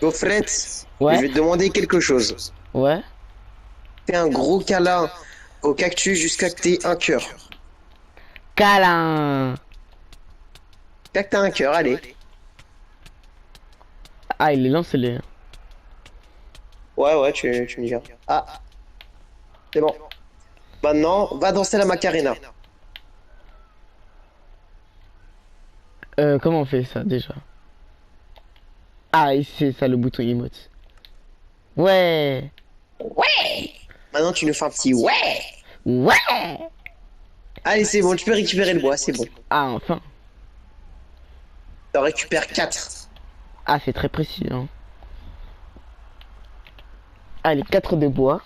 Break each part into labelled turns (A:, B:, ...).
A: Gaufrette, je
B: Ouais,
A: vais te demander quelque chose.
B: ouais.
A: Fais un gros câlin au cactus jusqu'à que t'aies un cœur.
B: Câlin.
A: Jusqu'à que t'aies un cœur, allez.
B: Ah, il est lancé les.
A: Ouais, ouais, tu me diras. Ah, c'est bon. Maintenant, va danser la Macarena.
B: Comment on fait ça déjà? Ah, ici, c'est ça le bouton emote. Ouais.
A: Ouais! Maintenant, tu nous fais un petit ouais!
B: Ouais.
A: Allez, c'est bon, tu peux récupérer le bois, c'est bon.
B: Ah, enfin.
A: T'en récupères 4.
B: Ah, c'est très précis, hein. Ah, les 4 de bois.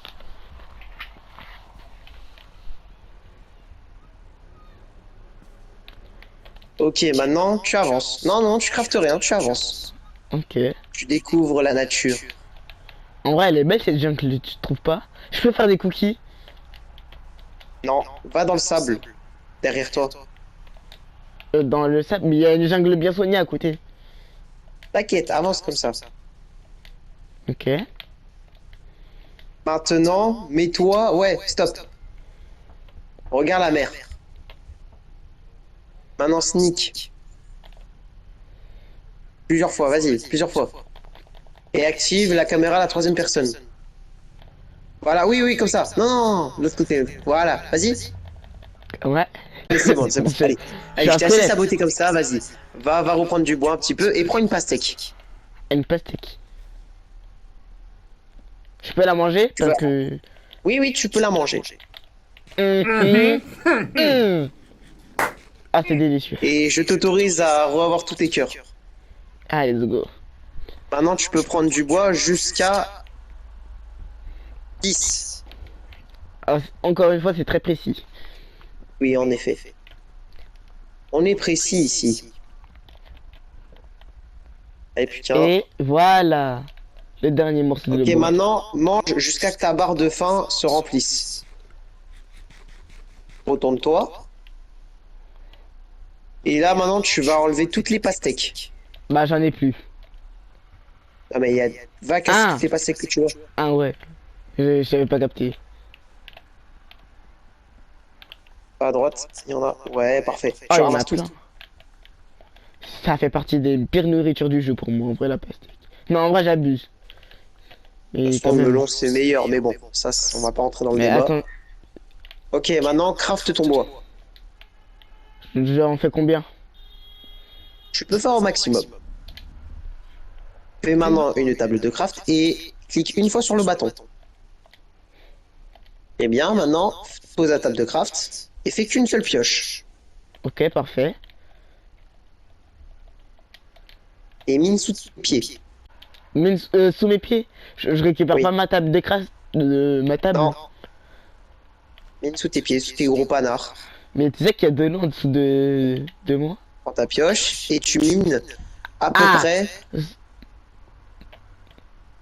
A: Ok, maintenant, tu avances. Non, non, tu craftes rien, tu avances.
B: Ok.
A: Tu découvres la nature.
B: En vrai, elle est belle cette jungle, tu trouves pas? Je peux faire des cookies?
A: Non, va dans le sable, derrière toi.
B: Dans le sable, mais il y a une jungle bien soignée à côté.
A: T'inquiète, avance comme ça.
B: Ok.
A: Maintenant, mets-toi... Ouais, stop. Regarde la mer. Maintenant, sneak. Plusieurs fois, vas-y, plusieurs fois. Et active la caméra à la troisième personne. Voilà, oui, oui, comme ça. Non, non, l'autre côté. Voilà, vas-y.
B: Ouais.
A: Allez, c'est bon, c'est bon.
B: je,
A: Allez,
B: je suis
A: allez, je
B: un
A: t'ai assez
B: squelette.
A: saboté comme ça, vas-y. Va reprendre du bois un petit peu et prends une pastèque.
B: Une pastèque. Je peux la manger
A: Tu
B: parce
A: vas...
B: que.
A: Oui, oui, tu peux la manger.
B: Hum. Hum. Ah, c'est délicieux.
A: Et je t'autorise à revoir tous tes cœurs.
B: Ah, let's go.
A: Maintenant, tu peux prendre du bois jusqu'à 10.
B: Ah, encore une fois, c'est très précis.
A: Oui, en effet. On est précis ici. Allez, putain.
B: Et voilà. Le dernier morceau de
A: Ok,
B: bois.
A: maintenant, mange jusqu'à que ta barre de faim se remplisse. Retourne-toi. Et là, maintenant, tu vas enlever toutes les pastèques.
B: Bah, j'en ai plus.
A: Ah, mais il y a... Va casser
B: Ah,
A: toutes les pastèques que tu vois.
B: ah ouais. J'avais pas capté.
A: À droite, il y en a. Ouais, parfait.
B: Ah,
A: Tu
B: il y en a
A: ramasses tout.
B: plein. Ça fait partie des pires nourritures du jeu pour moi, en vrai, la pastèque. Non, en vrai, j'abuse.
A: De toute
B: Mais
A: façon,
B: quand
A: le
B: même.
A: melon, c'est meilleur. Mais bon, ça, on va pas entrer dans le
B: Mais
A: débat.
B: attends,
A: Ok, maintenant, craft ton bois.
B: j'en fais combien?
A: Tu peux faire au maximum. Fais maintenant une table de craft et clique une fois sur le bâton. Eh bien, maintenant, pose la table de craft et fais qu'une seule pioche.
B: Ok, parfait.
A: Et mine sous tes pieds.
B: Mais sous mes pieds, je récupère pas
A: Oui.
B: ma table d'écrase de ma
A: Non,
B: table.
A: mine sous tes pieds, sous tes gros panards.
B: Mais tu sais qu'il y a de l'eau en dessous de moi?
A: Prends ta pioche et tu mines à peu
B: Ah!
A: près,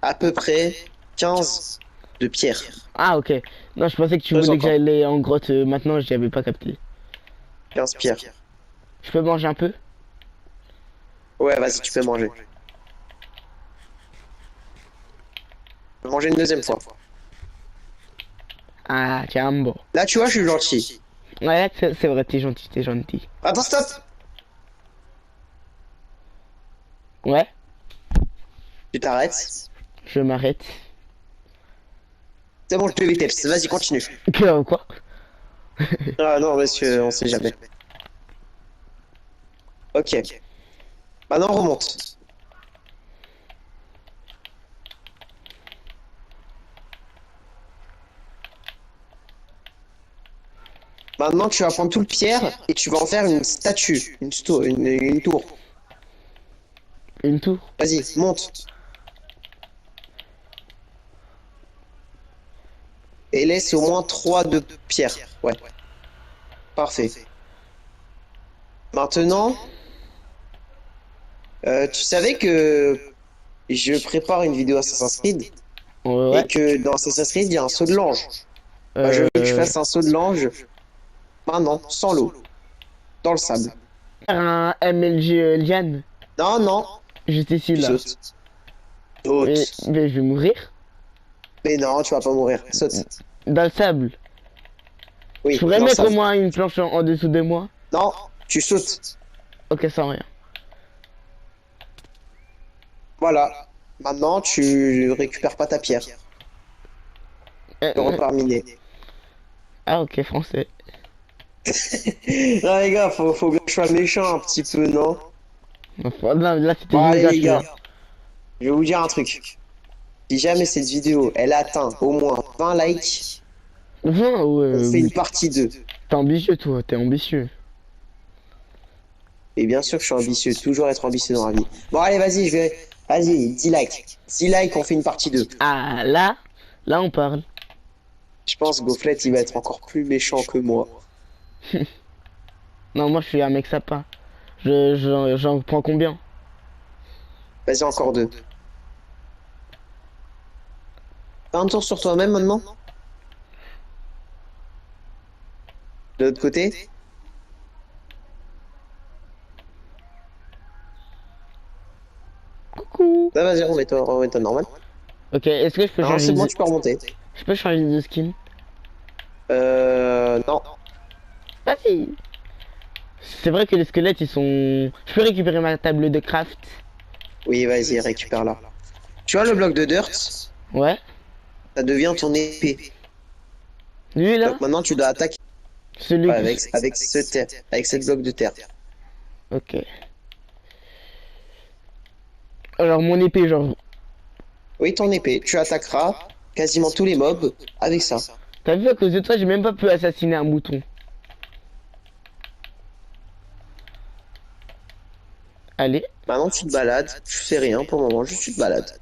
A: à peu près 15 de pierre.
B: Ah, ok. Non, je pensais que tu
A: Deux
B: voulais que
A: encore.
B: j'allais en grotte maintenant, j'y avais pas capté.
A: 15 pierres.
B: Je peux manger un peu?
A: Ouais, vas-y, tu peux manger. Tu peux manger une deuxième fois.
B: Ah, tiens, bon.
A: Là, tu vois, je suis gentil.
B: Ouais, c'est vrai, t'es gentil, t'es gentil.
A: Attends, stop!
B: Ouais,
A: Tu t'arrêtes.
B: je m'arrête.
A: C'est bon, je te VTEPS. Vas-y, continue.
B: Quoi?
A: Ah non, monsieur, on sait jamais. Ok. Maintenant, on remonte. Maintenant, tu vas prendre tout le pierre et tu vas en faire une statue, une tour.
B: Une tour?
A: Vas-y, monte. Et laisse au moins 3 de pierre. Ouais, parfait. Maintenant, tu savais que je prépare une vidéo Assassin's Creed
B: Ouais.
A: et que dans Assassin's Creed, il y a un saut de l'ange. Bah, je
B: Euh,
A: veux que tu fasses un saut de l'ange maintenant, sans l'eau, dans le sable.
B: un MLG Liane,
A: Non, non,
B: juste ici,
A: tu
B: là.
A: sautes. Saute.
B: Mais je vais mourir.
A: Mais non, tu vas pas mourir. Saute.
B: Dans le sable.
A: Oui,
B: Je pourrais
A: non,
B: mettre
A: ça.
B: au moins une planche en dessous de moi.
A: Non, tu sautes.
B: Ok, sans rien.
A: Voilà. Maintenant, tu récupères pas ta pierre.
B: Euh,
A: Tu
B: euh,
A: repars miner.
B: Ah ok, français.
A: Non, les gars, faut que je sois méchant un petit peu, non?
B: Enfin, là c'était
A: Bon,
B: juste
A: allez, les
B: gratuit.
A: gars,
B: Hein.
A: je vais vous dire un truc. Si jamais cette vidéo, elle atteint au moins 20 likes,
B: Enfin,
A: on
B: ouais,
A: fait une partie 2.
B: t'es ambitieux toi, t'es ambitieux.
A: Et bien sûr que je suis ambitieux, toujours être ambitieux dans la vie. Bon, allez, vas-y, je vais. Vas-y, 10 likes. 10 likes, on fait une partie 2.
B: Ah là on parle.
A: Je pense Goflet, il va être encore plus méchant que moi.
B: Non, moi je suis un mec sapin. J'en prends combien?
A: Vas-y, encore 2. Fais un tour sur toi-même maintenant. De l'autre côté.
B: Coucou.
A: Bah, vas-y, remets-toi normal.
B: Ok, est-ce que je peux
A: Non,
B: changer
A: c'est bon,
B: de...
A: tu peux remonter.
B: Je peux changer de skin?
A: Non.
B: Vas-y. C'est vrai que les squelettes ils sont... Je peux récupérer ma table de craft?
A: Oui, vas-y, récupère-la. Tu vois le bloc de dirt?
B: Ouais.
A: Ça devient ton épée.
B: Lui là?
A: Donc maintenant, tu dois attaquer
B: Celui
A: ouais,
B: qui...
A: avec cette bloc de terre.
B: Ok. Alors mon épée genre...
A: Oui, ton épée. Tu attaqueras quasiment tous les mobs avec ça.
B: T'as vu à cause de toi j'ai même pas pu assassiner un mouton. Allez.
A: Maintenant, tu te balades. Tu fais rien pour le moment, juste tu te balades.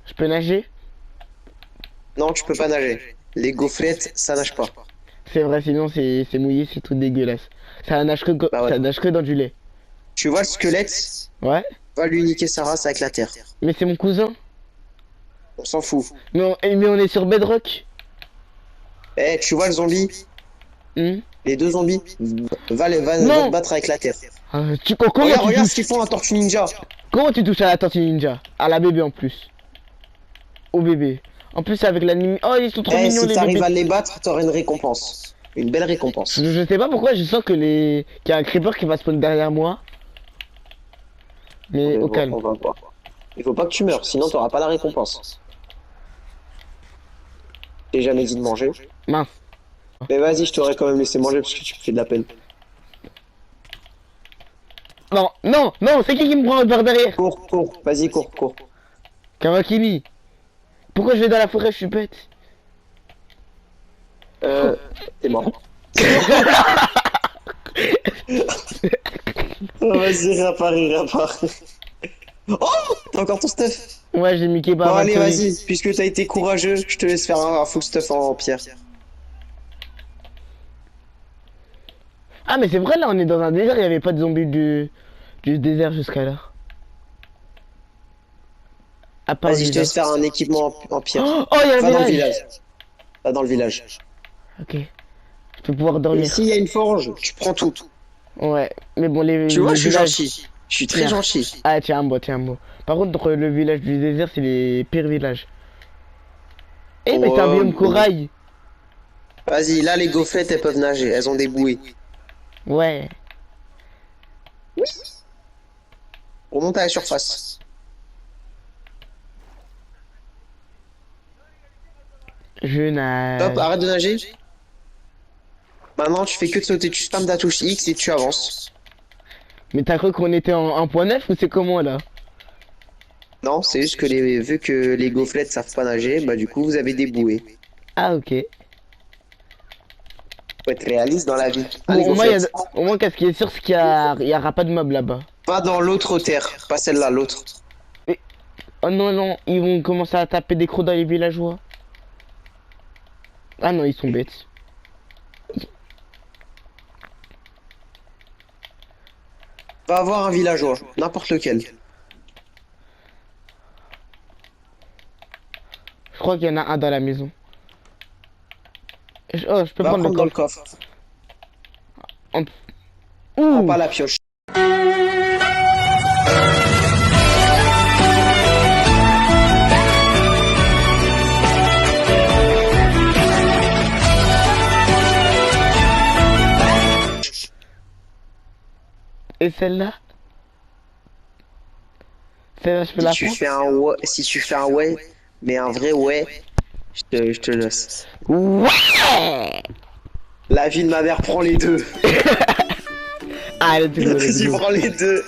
B: Je peux nager?
A: Non, tu peux pas nager. Les gaufrettes, ça nage pas.
B: C'est vrai, sinon c'est mouillé, c'est tout dégueulasse.
A: Bah ouais.
B: Ça nage que dans du lait.
A: Tu vois le squelette?
B: Ouais.
A: Va lui niquer sa race avec la terre.
B: Mais c'est mon cousin.
A: On s'en fout.
B: Mais on est sur Bedrock.
A: Eh, tu vois le zombie?
B: Hmm.
A: Les deux zombies? Va te
B: Non.
A: battre avec la terre.
B: Comment
A: Regarde ce qu'ils font à Tortue Ninja.
B: comment tu touches à la tortue ninja? À la bébé en plus. Au bébé. En plus avec l'anime. Oh ils sont trop
A: Eh,
B: mignons
A: si
B: les
A: t'arrives
B: bébés.
A: à les battre, t'auras une récompense. Une belle récompense.
B: Je sais pas pourquoi je sens que qu'il y a un creeper qui va spawn derrière moi. Mais au calme.
A: On va voir. Il faut pas que tu meurs, sinon t'auras pas la récompense. J'ai jamais dit de manger.
B: Mince.
A: Mais vas-y, je t'aurais quand même laissé manger parce que tu me fais de la peine.
B: Non, c'est qui me prend par derrière?
A: Cours, vas-y, cours.
B: Kawakimi. Pourquoi je vais dans la forêt, je suis bête.
A: T'es mort. Oh, vas-y, répare. Oh, t'as encore ton stuff.
B: Ouais, j'ai mis
A: Bon,
B: kebab.
A: allez, vas-y, puisque t'as été courageux, je te laisse faire un full stuff en pierre.
B: Ah, mais c'est vrai, là, on est dans un désert, il n'y avait pas de zombies du désert jusqu'à là. À part
A: Vas-y, je te
B: Lisa.
A: laisse faire un équipement en pierre.
B: Oh, il y a le
A: Va dans le
B: village.
A: village. Va dans le village.
B: Ok. Je vais pouvoir
A: Et
B: dormir.
A: s'il y a une forge, tu prends tout.
B: Ouais, mais bon,
A: Tu vois,
B: le
A: je suis
B: village...
A: gentil. Je suis très
B: Tiens.
A: gentil.
B: Ah, tiens un mot. Par contre, le village du désert, c'est les pires villages. Eh, mais c'est un biome corail.
A: Vas-y, là, les gaufrettes, elles peuvent nager. Elles ont des bouées.
B: Ouais.
A: Remonte à la surface.
B: Je
A: Hop,
B: nage.
A: arrête de nager. Maintenant, tu fais que de sauter. Tu spams ta touche X et tu avances.
B: Mais t'as cru qu'on était en 1.9 ou c'est comment, là?
A: Non, c'est juste que vu que les gaufrettes savent pas nager, bah du coup, vous avez des bouées.
B: Ah, ok.
A: Faut être réaliste dans la vie.
B: Bon,
A: Allez, gaufrettes.
B: au moins, qu'est-ce qui est sûr, c'est il y aura pas de mob là-bas.
A: Va dans l'autre terre, pas celle-là, l'autre.
B: Oh non, ils vont commencer à taper des crocs dans les villageois. Ah non, ils sont bêtes.
A: Va avoir un villageois, n'importe lequel.
B: Je crois qu'il y en a un dans la maison. Oh, je peux
A: Va
B: prendre le
A: prendre dans le
B: coffre.
A: coffre.
B: En-
A: Prends
B: Ouh.
A: pas la pioche.
B: Et celle-là? Celle-là, je peux la
A: Si tu
B: prendre?
A: fais un ouais, si tu fais un ouais, mais un vrai ouais, je te laisse.
B: Ouais!
A: La vie de ma mère prend les deux.
B: Ah, let's go, let's
A: Vas-y,
B: go.
A: prends les deux.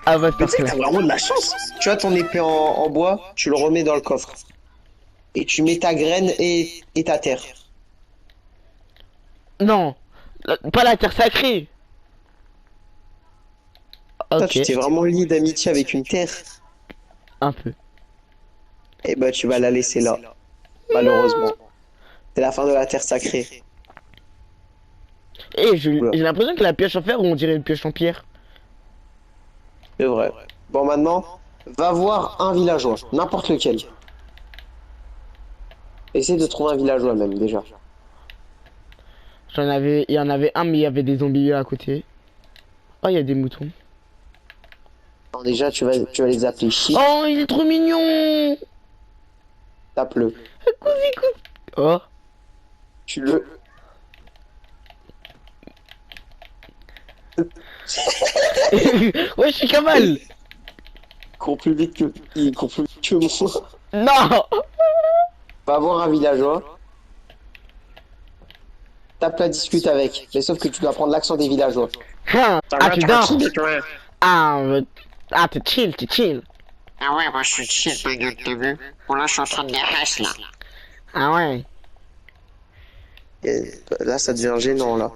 B: Ah, bah,
A: Mais tu sais que
B: là.
A: t'as vraiment de la chance. Tu vois ton épée en bois, tu le remets dans le coffre. Et tu mets ta graine et ta terre.
B: Non, pas la terre sacrée.
A: Toi,
B: Ok,
A: tu t'es vraiment lié d'amitié avec une terre.
B: un peu.
A: Et bah, tu vas la laisser là. Malheureusement. C'est la fin de la terre sacrée.
B: Et
A: Oula,
B: j'ai l'impression que la pioche en fer, on dirait une pioche en pierre.
A: c'est vrai. Bon, maintenant, va voir un villageois. N'importe lequel. Essaye de trouver un villageois même, déjà.
B: Il y en avait un, mais il y avait des zombies à côté. Oh, il y a des moutons.
A: Alors, déjà, tu vas les appeler Chi.
B: Oh, il est trop mignon.
A: Tape-le.
B: Cousi, cousi. Oh.
A: Tu le...
B: Ouais, je suis Kamal.
A: Il court plus vite que moi.
B: Non.
A: Va voir un villageois. Tape la discute avec. Mais sauf que tu dois prendre l'accent des villageois.
B: Ah, tu dors.
A: toi.
B: Ah, ah, t'es chill, t'es chill.
C: Ah ouais, moi je suis chill, ma gueule, t'as vu? Bon là je suis en train de les hache là.
B: Ah ouais.
A: Et là, ça devient gênant, là.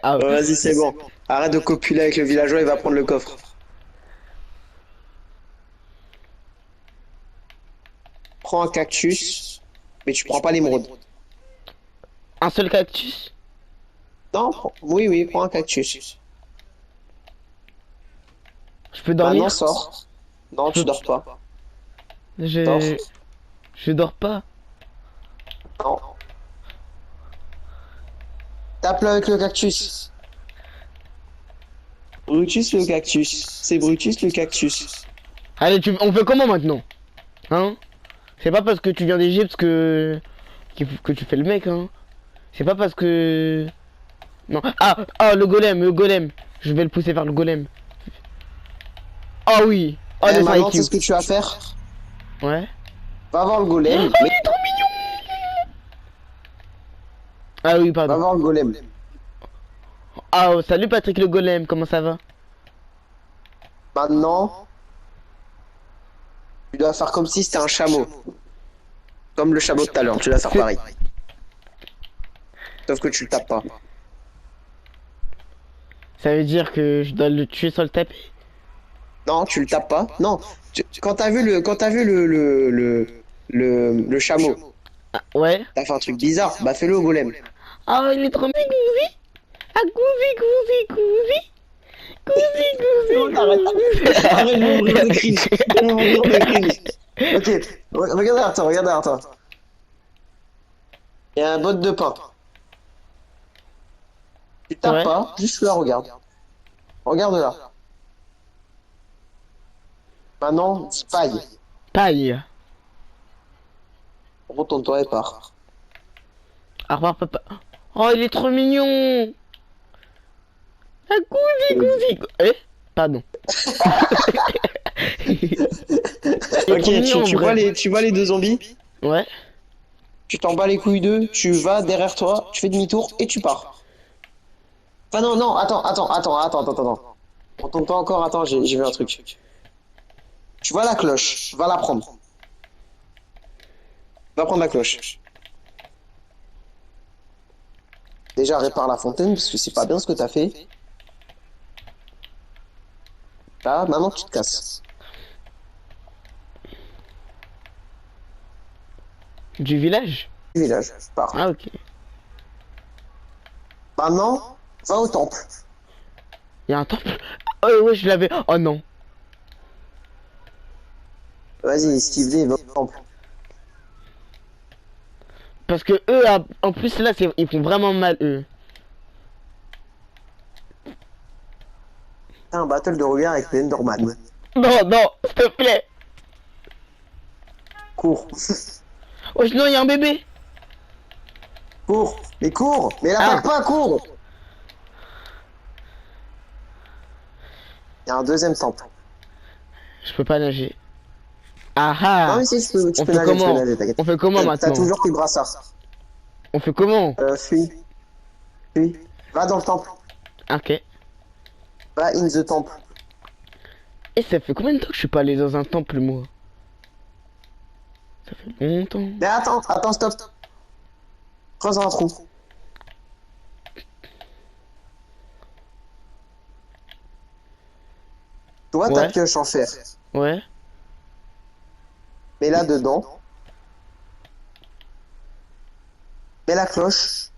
B: Ah,
A: Bon, vas-y, c'est bon. Arrête de copuler avec le villageois, il va prendre le coffre. Prends un cactus, mais tu prends pas l'émeraude.
B: un seul cactus.
A: Non, oui, oui, prends un cactus.
B: Je peux dormir.
A: Maintenant, sors. Non, tu dors pas. Dors.
B: Je dors pas.
A: Non. Tape-le avec le cactus. Brutus le cactus. C'est Brutus le cactus.
B: Allez, on fait comment maintenant? Hein? C'est pas parce que tu viens d'Égypte que tu fais le mec, hein. C'est pas parce que... Non. Ah, ah, le golem. Je vais le pousser vers le golem. Ah oui. Oh, le
A: Maintenant,
B: IQ.
A: c'est ce que tu vas faire.
B: Ouais.
A: Va voir le golem.
B: Oh, il est trop mignon. Ah oui,
A: Va
B: pardon.
A: voir le golem.
B: Ah, oh, salut Patrick le golem, comment ça va?
A: Maintenant, tu dois faire comme si c'était un chameau. Comme le chameau de tout à l'heure, tu dois faire pareil. Sauf que tu le tapes pas.
B: Ça veut dire que je dois le tuer sur le tapis?
A: Non, tu le tapes pas. Non, quand t'as vu le chameau,
B: Ah, ouais.
A: t'as fait un truc bizarre, bah fais-le au golem.
B: Oh, il est trop mignon. Ah, gousi.
A: Arrête de mourir de crise. De mourir de crise. Ok, regarde derrière toi. Il y a un botte de pain. Tu tapes
B: Ouais.
A: pas, juste là, regarde. Regarde là. Maintenant, dis paille.
B: Paille.
A: Retourne-toi et pars.
B: Au revoir, papa. Oh, il est trop mignon. Ah, gousi. Eh? Pardon. Il est
A: Ok,
B: trop mignon,
A: tu vois
B: vrai.
A: tu vois les deux zombies?
B: Ouais.
A: Tu t'en bats les couilles d'eux, tu vas derrière toi, tu fais demi-tour et tu pars. Enfin non, attends. Retourne-toi encore, attends, j'ai vu un truc. Tu vois la cloche, va la prendre. Va prendre la cloche. Déjà répare la fontaine, parce que c'est pas bien ce que t'as fait. Là, maintenant tu te casses.
B: Du village?
A: Du village, pars.
B: Ah, ok.
A: Maintenant, va au temple.
B: Il y a un temple. Oh, ouais, je l'avais. Oh non.
A: Vas-y, esquive-les, va au temple.
B: Parce que eux, en plus là, ils font vraiment mal eux.
A: Un battle de regard avec Enderman.
B: Non, non, s'il te plaît.
A: Cours.
B: Oh non, il y a un bébé.
A: Cours. Mais cours. Mais
B: Ah.
A: l'attaque pas, cours. Il y a un deuxième temple.
B: Je peux pas nager. Ah ah.
A: Non mais si, tu
B: On
A: peux
B: fait
A: nager, tu
B: comment?
A: peux nager, t'inquiète.
B: On fait comment
A: T'as
B: maintenant?
A: toujours tes brassards.
B: On fait comment?
A: Fuis. Fuis. Va dans le temple.
B: Ok.
A: Va in the temple.
B: Et ça fait combien de temps que je suis pas allé dans un temple moi? Ça fait longtemps.
A: Mais attends, stop. Creuse un trou. Tu vois ta
B: Ouais.
A: pioche en fer.
B: Ouais.
A: Mets-la dedans. Mets la cloche.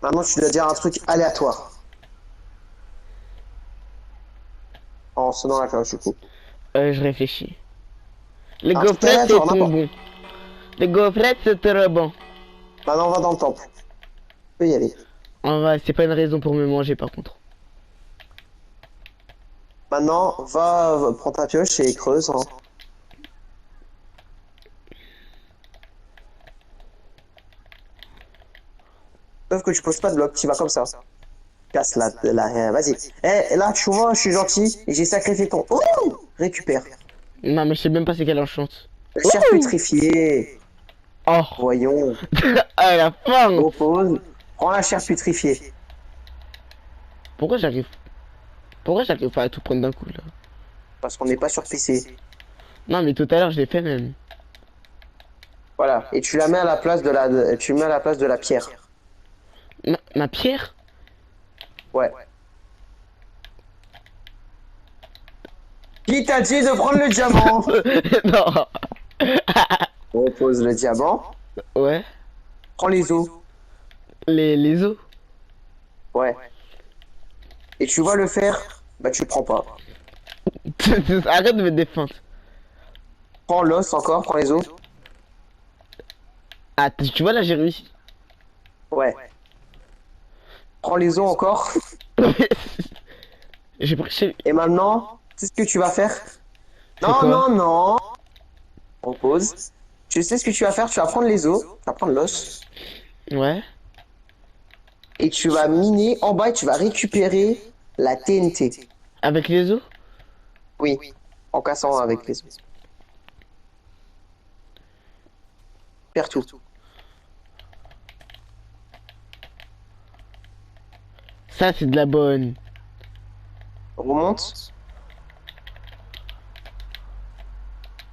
A: Maintenant, tu dois dire un truc aléatoire. En sonnant la cloche, du coup.
B: Je réfléchis. Les
A: Ah,
B: gaufrettes
A: tout à
B: c'est
A: l'heure,
B: trop
A: n'importe.
B: bon. Les gaufrettes c'est très bon.
A: Maintenant, on va dans le temple. Tu peux y aller.
B: C'est pas une raison pour me manger par contre.
A: Maintenant, va prends ta pioche et creuse. Hein. Sauf que tu poses pas de bloc, tu vas comme ça. Casse vas-y. Eh, là, tu vois, je suis gentil et j'ai sacrifié ton. Oh, récupère.
B: Non mais je sais même pas c'est quelle enchante.
A: Le chair putrifiée.
B: Oh.
A: Voyons.
B: À la fin.
A: Repose. Prends la chair putrifiée.
B: Pourquoi j'arrive pas à tout prendre d'un coup là?
A: Parce qu'on n'est pas sur PC.
B: Non mais tout à l'heure je l'ai fait même.
A: Voilà. Et tu la mets à la place de la, tu mets à la place de la pierre.
B: Ma pierre?
A: Ouais. Qui t'a dit de prendre le diamant?
B: Non.
A: Repose le diamant.
B: Ouais.
A: Prends les os.
B: Les os.
A: Ouais. Et tu vas le faire, bah tu prends pas.
B: Arrête de me défendre.
A: Prends l'os encore, prends les os.
B: Ah tu vois là j'ai réussi.
A: Ouais. Prends les os encore.
B: J'ai pris.
A: Et maintenant, tu sais ce que tu vas faire? Non,
B: quoi
A: non, non. Repose. Tu sais ce que tu vas faire? Tu vas prendre les os, tu vas prendre l'os.
B: Ouais.
A: Et tu vas miner en bas et tu vas récupérer la TNT.
B: Avec les os?
A: Oui. En cassant avec les os. Perds tout.
B: Ça c'est de la bonne.
A: Remonte.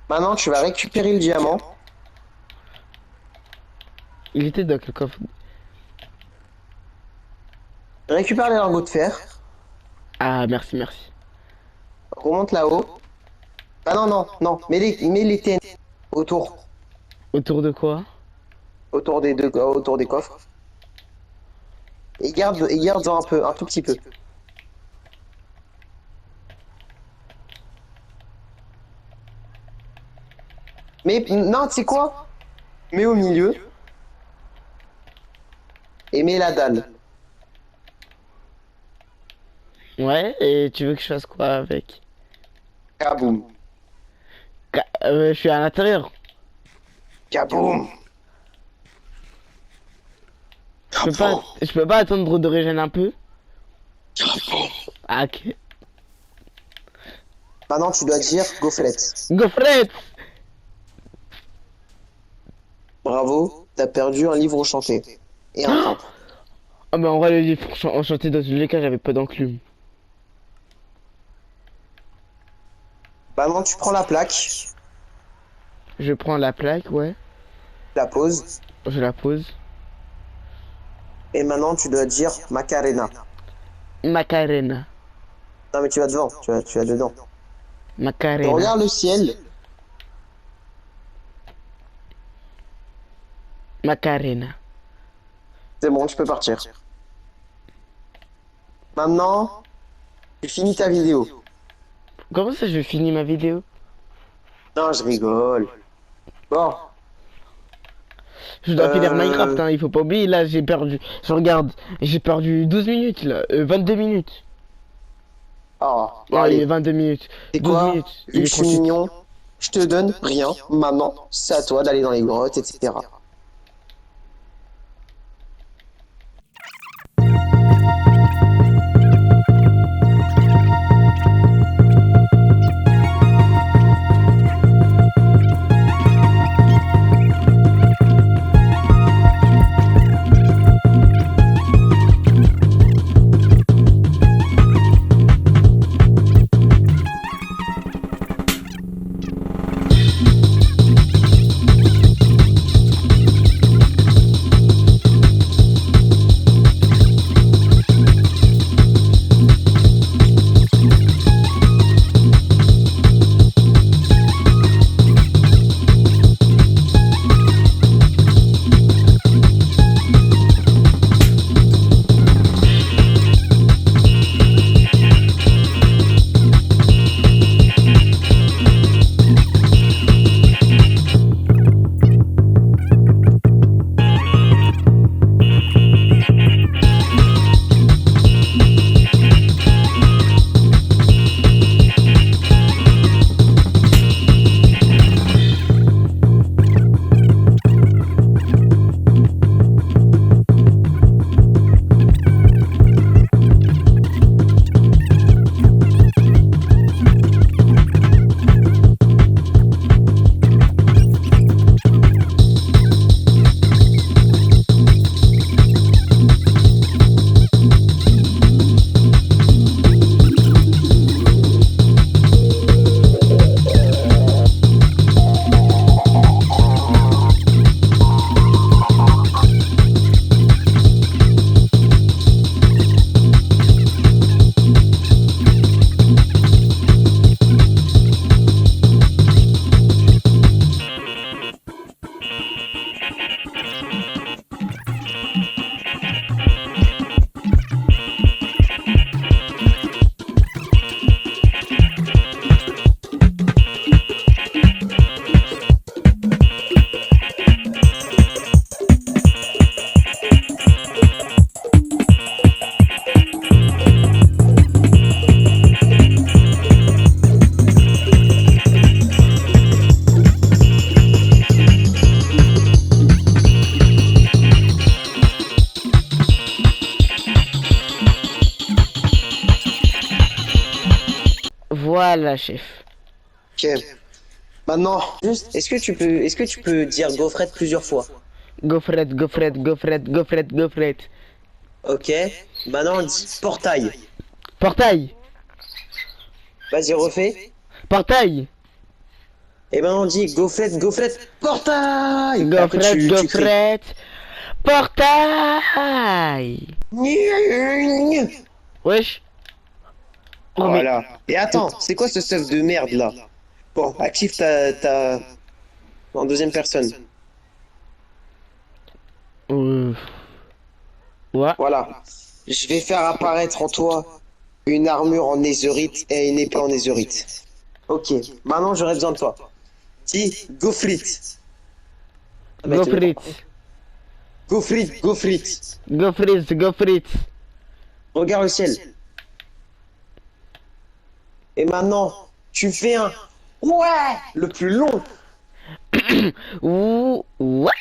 A: Maintenant, tu vas récupérer le diamant.
B: Il était dans quel coffre?
A: Récupère les lingots de fer.
B: Ah merci.
A: Remonte là-haut. Ah non, non, non. Mets les TNT autour.
B: Autour de quoi?
A: Autour des coffres. Et garde-en un tout petit peu. Mais non, tu sais quoi? Mets au milieu. Et mets la dalle.
B: Ouais, et tu veux que je fasse quoi avec?
A: Kaboum.
B: Je suis à l'intérieur.
A: Kaboum.
B: Je peux pas attendre de régénérer un peu? Ah, ok.
A: Maintenant, tu dois dire gaufrette.
B: Gaufrette!
A: Bravo, t'as perdu un livre enchanté. Et un temple.
B: Ah bah en vrai le livre enchanté dans tous les cas j'avais pas d'enclume.
A: Maintenant, tu prends la plaque,
B: Je prends la plaque, ouais.
A: la poses.
B: Je la pose.
A: Et maintenant, tu dois dire Macarena.
B: Macarena.
A: Non, mais tu vas devant, tu vas dedans. Et
B: Macarena.
A: regarde le ciel.
B: Macarena.
A: C'est bon, tu peux partir. Maintenant, tu finis ta vidéo.
B: Comment ça je finis ma vidéo?
A: Non, je rigole. Bon,
B: Je dois finir
A: Euh,
B: Minecraft, hein, il faut pas oublier, là j'ai perdu, je regarde, j'ai perdu 12 minutes là, 22 minutes.
A: oh, bon
B: Non, il est
A: allez.
B: 22 minutes,
A: C'est
B: 12
A: quoi?
B: minutes,
A: Vu
B: il
A: que
B: est
A: je suis
B: 38.
A: mignon, je te donne rien. Maintenant, c'est à toi d'aller dans les grottes, etc.
B: Voilà chef.
A: Ok. Maintenant, juste, est-ce que tu peux dire gaufrette plusieurs fois?
B: Gaufrette, gaufrette, gaufrette, gaufrette, gaufrette.
A: Ok. Maintenant, dis portail.
B: Portail,
A: Vas-y, refais.
B: portail,
A: Et maintenant, dis gaufrette, gaufrette, portail. Et après,
B: gaufrette,
A: tu cries.
B: gaufrette, portail. Wesh. Oh mais,
A: Voilà. Et attends, c'est quoi ce stuff de merde là? Bon, active ta en deuxième personne.
B: ouais.
A: Voilà. Je vais faire apparaître en toi une armure en netherite et une épée en netherite. Ok. Maintenant, j'aurai besoin de toi. Dis Gofrit. Ah bah,
B: Gaufrette,
A: Gofrit, Gofrit.
B: gaufrette, gaufrette.
A: Regarde le ciel. Et maintenant, tu fais un ouais le plus long.
B: Ouh, ouais.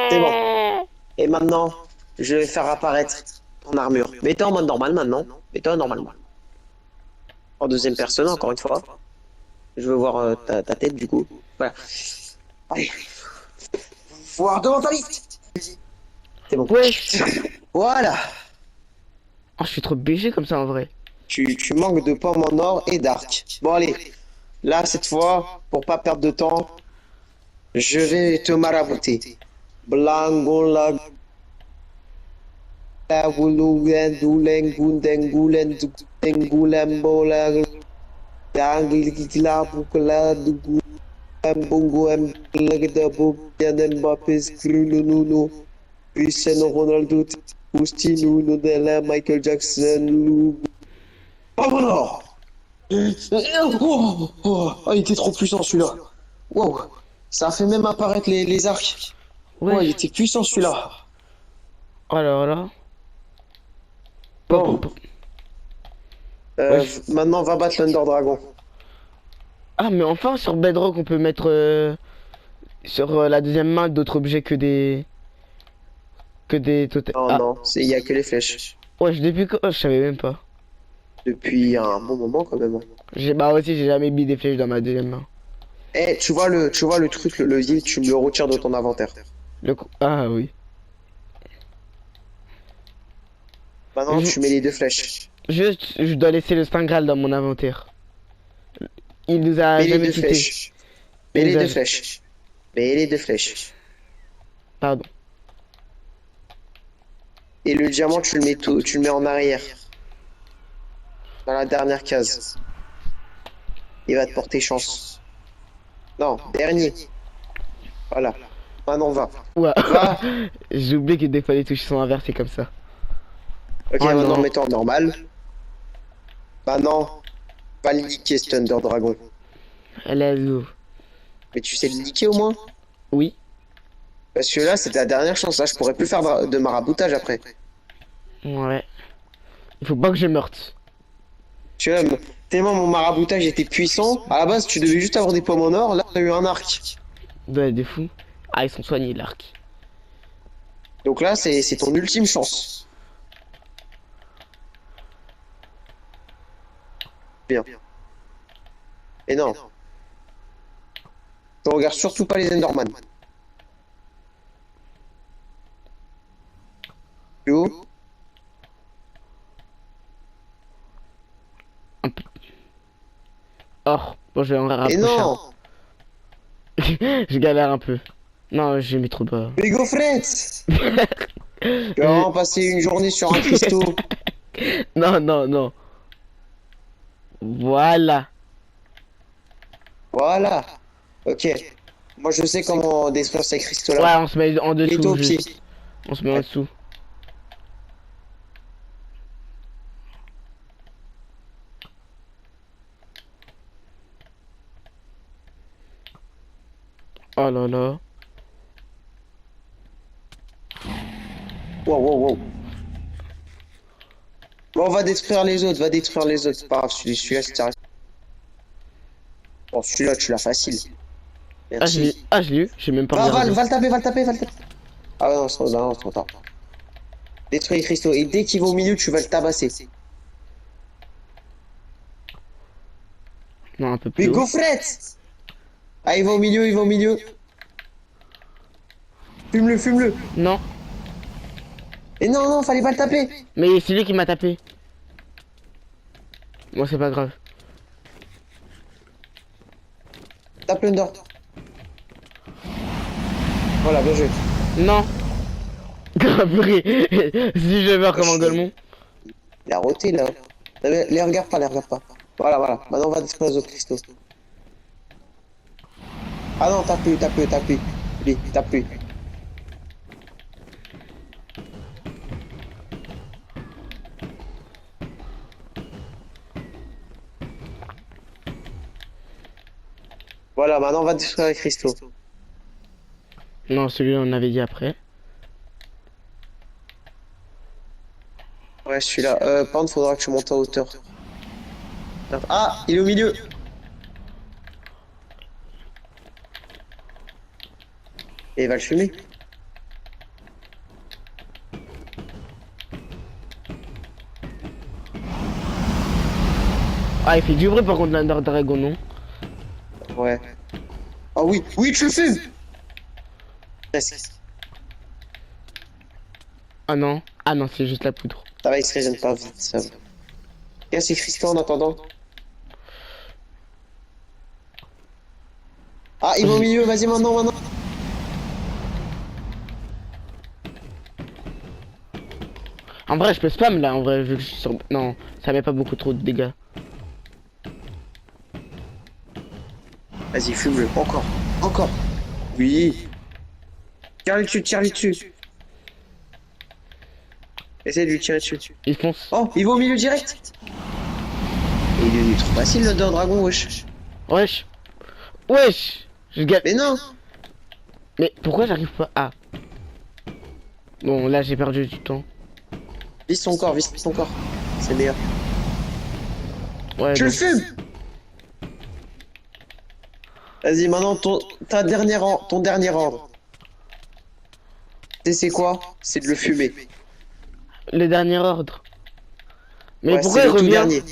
A: C'est bon. Et maintenant, je vais faire apparaître ton armure. Mets-toi en mode normal maintenant. Mets-toi normalement. En deuxième personne, encore une fois. Je veux voir ta tête du coup. Voilà. Allez. Voir devant ta liste. C'est bon.
B: Wesh.
A: Voilà.
B: Oh, je suis trop BG comme ça en vrai.
A: Tu manques de pommes en or et d'arc. Bon allez. Là, cette fois, pour pas perdre de temps, je vais te marabouter. Blango la la wulugen dulen gunden gulen dulen gulen bola la bukla dugu bongo lagda bob yanen Mbappé Nuno Cristiano Ronaldo Agustino Nodella Michael Jackson Lou Pommes en or. Oh, il était trop puissant celui-là. Wow. Ça a fait même apparaître les arcs. Oh, il
B: Ouais.
A: était puissant celui-là.
B: Alors là. Pop, pop,
A: Bon,
B: pop. Wesh.
A: maintenant va battre l'Under Dragon.
B: Ah, mais enfin, sur Bedrock, on peut mettre sur la deuxième main d'autres objets que des. Que des totems.
A: Non,
B: Ah,
A: non, il y a que les flèches.
B: wesh, depuis quand. Oh, je savais même pas.
A: Depuis un bon moment quand même.
B: Bah aussi, j'ai jamais mis des flèches dans ma deuxième main.
A: Eh, tu vois le truc, le levier, tu me le retires de ton inventaire.
B: Ah oui.
A: Maintenant, tu mets les deux flèches.
B: Juste, je dois laisser le Saint Graal dans mon inventaire. Il nous a
A: Mets les
B: jamais
A: deux
B: quitté.
A: flèches. Mets
B: Il
A: les
B: nous a-
A: deux flèches. Mets les deux flèches.
B: Pardon.
A: Et le diamant, tu le mets en arrière. Dans la dernière case. Il va te porter chance. Non, dernier. Voilà. Maintenant, va.
B: Ouais.
A: Va.
B: J'ai oublié que des fois les touches sont inversées comme ça.
A: Ok,
B: Oh
A: maintenant,
B: non.
A: mets-toi en normal. Maintenant, va le niquer, ce Thunder Dragon.
B: Let's go.
A: Mais tu sais le niquer au moins?
B: Oui.
A: Parce que là, c'était la dernière chance. Là, je pourrais plus faire de maraboutage après.
B: Ouais. Il faut pas que je meurte.
A: Tu vois, tellement mon maraboutage était puissant. À la base, tu devais juste avoir des pommes en or. Là, t'as eu un arc.
B: Ouais, des fous. Ah, ils sont soignés, l'arc.
A: Donc là, c'est ton ultime chance. Bien. Et non. Je regarde surtout pas les Enderman. Yo.
B: Oh, bon, je vais en
A: Et
B: rapprocher.
A: non.
B: Je galère un peu. Non, j'ai mis trop bas.
A: Les gaufrettes. Tu vas vraiment passer une journée sur un cristaux.
B: Non, non, non. Voilà.
A: Voilà. Ok. Moi, je sais comment détruire ces
B: Ouais,
A: cristaux-là.
B: on se met en
A: Mets-toi
B: dessous.
A: au pied.
B: Juste. On se met en dessous. Oh là là.
A: Wow, wow, wow. Bon, on va détruire les autres, va détruire les autres. C'est pas grave, celui-là, c'est terminé. Bon, celui-là, tu l'as facile. Merci.
B: Je l'ai eu. J'ai même pas
A: Va,
B: regardé.
A: va le taper, va le taper, va le taper. Ah ouais, non, c'est trop tard. Détruis les cristaux. Et dès qu'il va au milieu, tu vas le tabasser.
B: Non, un peu plus
A: Mais
B: haut.
A: gaufrette! Ah, il va au milieu, il va au milieu. Fume-le, fume-le.
B: Non.
A: Et non, non, fallait pas le taper.
B: Mais c'est lui qui m'a tapé. Bon, c'est pas grave.
A: Tape l'under. Voilà, bien joué.
B: Non. Purée. Si je meurs comme un golemon.
A: Il a roté là. Les regarde pas, les regarde pas. Voilà, voilà. Maintenant, on va détruire les autres cristaux. Ah non, tape lui, tape lui, tape lui. Lui, tape lui. Voilà, maintenant, on va détruire les cristaux.
B: Non, celui-là, on avait dit après.
A: Ouais, celui-là. Par contre, faudra que tu montes en hauteur. Ah, il est au milieu. Et il va le fumer.
B: Ah, il fait du bruit par contre, l'Under Dragon, non?
A: Ouais. Ah oui, oui, tu le fumes. Presque.
B: Ah non. Ah non, c'est juste la poudre.
A: Ça va, il se régène pas vite, ça va. Casse ces cristaux en attendant. Ah, il va au milieu, vas-y maintenant, maintenant.
B: En vrai, je peux spam là, en vrai, vu que je suis sur... Non, ça met pas beaucoup trop de dégâts.
A: Vas-y, fume-le, encore, encore. Oui. Tire-lui dessus, tire-lui dessus. Essaye de lui tirer dessus.
B: Il fonce.
A: Oh, il va au milieu direct. Et il est nul. trop facile le Dragon, wesh.
B: Wesh. Wesh. Je gagne.
A: Mais non.
B: Mais pourquoi j'arrive pas à... Bon, là, j'ai perdu du temps.
A: Vise son corps, vise son corps. C'est meilleur.
B: Ouais,
A: Tu le
B: donc-
A: fumes. Vas-y, maintenant, ton dernier ordre. C'est quoi? C'est de le fumer.
B: Le dernier ordre. Mais
A: Ouais,
B: pourquoi
A: c'est
B: il
A: le tout
B: revient?
A: dernier.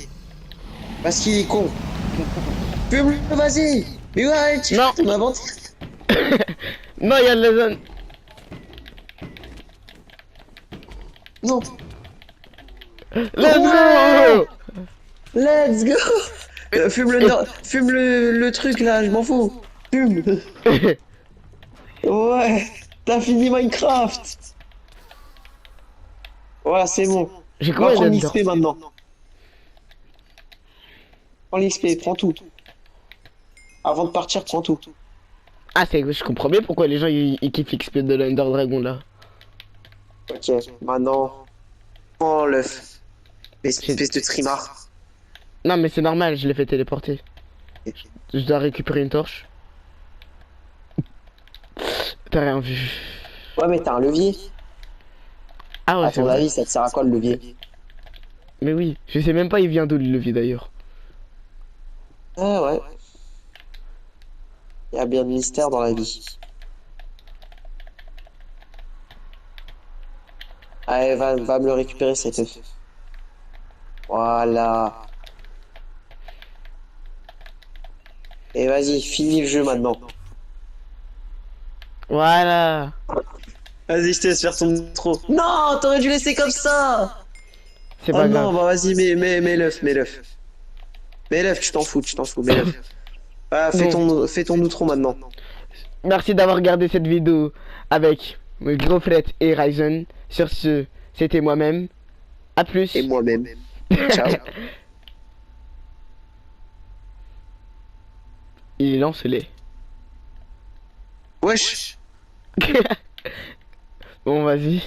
A: Parce qu'il est con. Fume-le, vas-y. Mais ouais,
B: Non.
A: tu m'as menti.
B: Non, il y a de la zone.
A: Non.
B: Let's
A: Ouais.
B: go.
A: Let's go. Fume le truc là, je m'en fous. Fume. Ouais. T'as fini Minecraft. Voilà, c'est bon.
B: J'ai
A: On va
B: combien
A: prendre
B: d'Ender?
A: l'XP maintenant. Prends l'XP, prends tout. Avant de partir, prends tout.
B: Ah, c'est... Je comprends bien pourquoi les gens ils kiffent XP de l'Under Dragon là.
A: Ok, maintenant. Prends l'œuf. Espèce de trimard.
B: Non, mais c'est normal, je l'ai fait téléporter. Je dois récupérer une torche. T'as rien vu.
A: Ouais, mais t'as un levier.
B: Ah ouais,
A: À
B: c'est
A: ton
B: vrai.
A: avis, ça te sert à quoi le levier?
B: Mais oui, je sais même pas il vient d'où le levier d'ailleurs.
A: Ah ouais. Il y a bien de mystère dans la vie. Allez, va me le récupérer cet œuf. Voilà. Et vas-y, finis le jeu maintenant.
B: Voilà.
A: Vas-y, je te laisse faire ton intro. Non, t'aurais dû laisser comme ça.
B: C'est
A: Oh
B: pas
A: non,
B: grave.
A: bah vas-y, mets l'œuf, mets l'œuf. Mets l'œuf, tu t'en fous, mets l'œuf. Ah, fais ton outro maintenant.
B: Merci d'avoir regardé cette vidéo avec Gros Fret et Ryzen. Sur ce, c'était moi-même. A plus.
A: Et moi-même. Ciao.
B: Il lance-les.
A: Wesh.
B: Bon, vas-y.